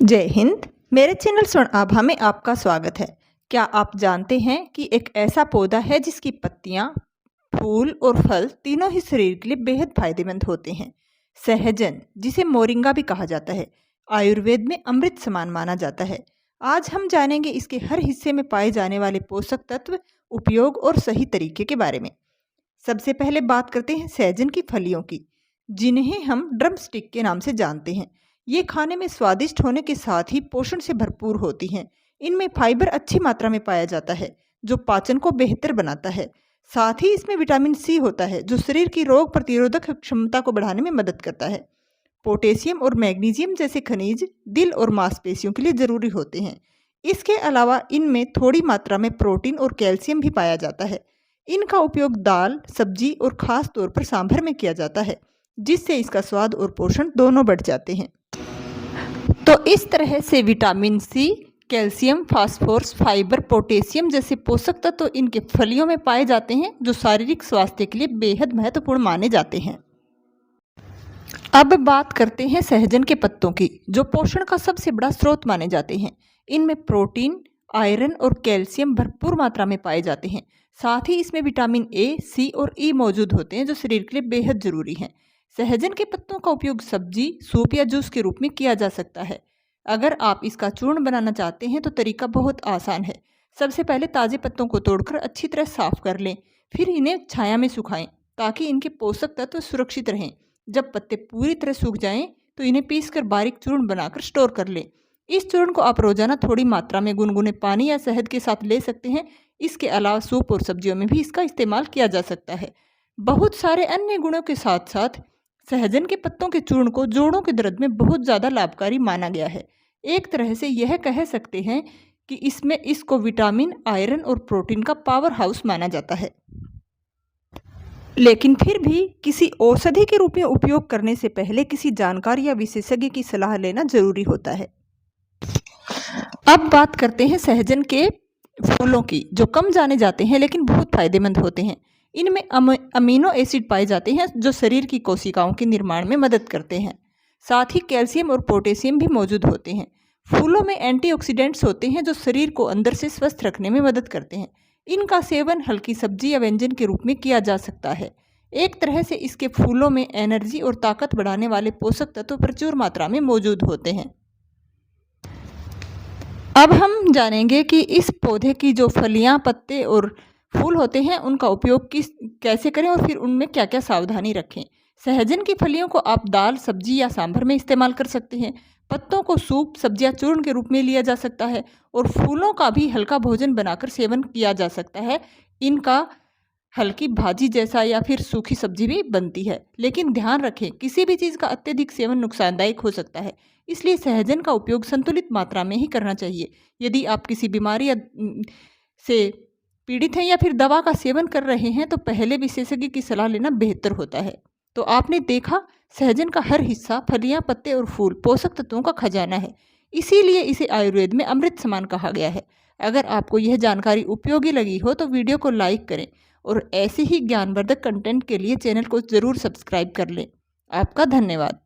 जय हिंद। मेरे चैनल स्वर्ण आभा में आपका स्वागत है। क्या आप जानते हैं कि एक ऐसा पौधा है जिसकी पत्तियां, फूल और फल तीनों ही शरीर के लिए बेहद फायदेमंद होते हैं। सहजन, जिसे मोरिंगा भी कहा जाता है, आयुर्वेद में अमृत समान माना जाता है। आज हम जानेंगे इसके हर हिस्से में पाए जाने वाले पोषक तत्व, उपयोग और सही तरीके के बारे में। सबसे पहले बात करते हैं सहजन की फलियों की, जिन्हें हम ड्रम स्टिक के नाम से जानते हैं। ये खाने में स्वादिष्ट होने के साथ ही पोषण से भरपूर होती हैं। इनमें फाइबर अच्छी मात्रा में पाया जाता है, जो पाचन को बेहतर बनाता है। साथ ही इसमें विटामिन सी होता है, जो शरीर की रोग प्रतिरोधक क्षमता को बढ़ाने में मदद करता है। पोटेशियम और मैग्नीशियम जैसे खनिज दिल और मांसपेशियों के लिए जरूरी होते हैं। इसके अलावा इनमें थोड़ी मात्रा में प्रोटीन और कैल्शियम भी पाया जाता है। इनका उपयोग दाल, सब्जी और खास तौर पर सांभर में किया जाता है, जिससे इसका स्वाद और पोषण दोनों बढ़ जाते हैं। तो इस तरह से vitamin C, calcium, phosphorus, fibre, potassium जैसे पोषक तत्व इनके फलियों में पाए जाते हैं, जो शारीरिक स्वास्थ्य के लिए बेहद महत्वपूर्ण माने जाते हैं। अब बात करते हैं सहजन के पत्तों की, जो पोषण का सबसे बड़ा स्रोत माने जाते हैं। इनमें प्रोटीन, आयरन और कैल्शियम भरपूर मात्रा में पाए जाते हैं। साथ ही इसमें विटामिन ए, सी और ई मौजूद होते हैं, जो शरीर के लिए बेहद जरूरी हैं। सहजन के पत्तों का उपयोग सब्जी, सूप या जूस के रूप में किया जा सकता है। अगर आप इसका चूर्ण बनाना चाहते हैं तो तरीका बहुत आसान है। सबसे पहले ताज़े पत्तों को तोड़कर अच्छी तरह साफ कर लें, फिर इन्हें छाया में सुखाएं ताकि इनके पोषक तत्व सुरक्षित रहें। जब पत्ते पूरी तरह सूख जाएं तो इन्हें पीसकर बारीक चूर्ण बनाकर स्टोर कर लें। इस चूर्ण को आप रोजाना थोड़ी मात्रा में गुनगुने पानी या शहद के साथ ले सकते हैं। इसके अलावा सूप और सब्जियों में भी इसका इस्तेमाल किया जा सकता है। बहुत सारे अन्य गुणों के साथ साथ सहजन के पत्तों के चूर्ण को जोड़ों के दर्द में बहुत ज़्यादा लाभकारी माना गया है। एक तरह से यह कह सकते हैं कि इसको विटामिन, आयरन और प्रोटीन का पावर हाउस माना जाता है। लेकिन फिर भी किसी औषधि के रूप में उपयोग करने से पहले किसी जानकार या विशेषज्ञ की सलाह लेना जरूरी होता है। अब बात करते हैं सहजन के फूलों की, जो कम जाने जाते हैं लेकिन बहुत फायदेमंद होते हैं। इनमें अमीनो एसिड पाए जाते हैं, जो शरीर की कोशिकाओं के निर्माण में मदद करते हैं। साथ ही कैल्शियम और पोटेशियम भी मौजूद होते हैं। फूलों में एंटीऑक्सीडेंट्स होते हैं, जो शरीर को अंदर से स्वस्थ रखने में मदद करते हैं। इनका सेवन हल्की सब्जी या व्यंजन के रूप में किया जा सकता है। एक तरह से इसके फूलों में एनर्जी और ताकत बढ़ाने वाले पोषक तत्व प्रचुर मात्रा में मौजूद होते हैं। अब हम जानेंगे कि इस पौधे की जो फलियां, पत्ते और फूल होते हैं, उनका उपयोग कैसे करें और फिर उनमें क्या क्या सावधानी रखें। सहजन की फलियों को आप दाल, सब्जी या सांभर में इस्तेमाल कर सकते हैं। पत्तों को सूप, सब्जी या चूर्ण के रूप में लिया जा सकता है और फूलों का भी हल्का भोजन बनाकर सेवन किया जा सकता है। इनका हल्की भाजी जैसा या फिर सूखी सब्जी भी बनती है। लेकिन ध्यान रखें, किसी भी चीज़ का अत्यधिक सेवन नुकसानदायक हो सकता है, इसलिए सहजन का उपयोग संतुलित मात्रा में ही करना चाहिए। यदि आप किसी बीमारी से पीड़ित हैं या फिर दवा का सेवन कर रहे हैं तो पहले विशेषज्ञ की सलाह लेना बेहतर होता है। तो आपने देखा, सहजन का हर हिस्सा, फलियां, पत्ते और फूल पोषक तत्वों का खजाना है। इसीलिए इसे आयुर्वेद में अमृत समान कहा गया है। अगर आपको यह जानकारी उपयोगी लगी हो तो वीडियो को लाइक करें और ऐसे ही ज्ञानवर्धक कंटेंट के लिए चैनल को ज़रूर सब्सक्राइब कर लें। आपका धन्यवाद।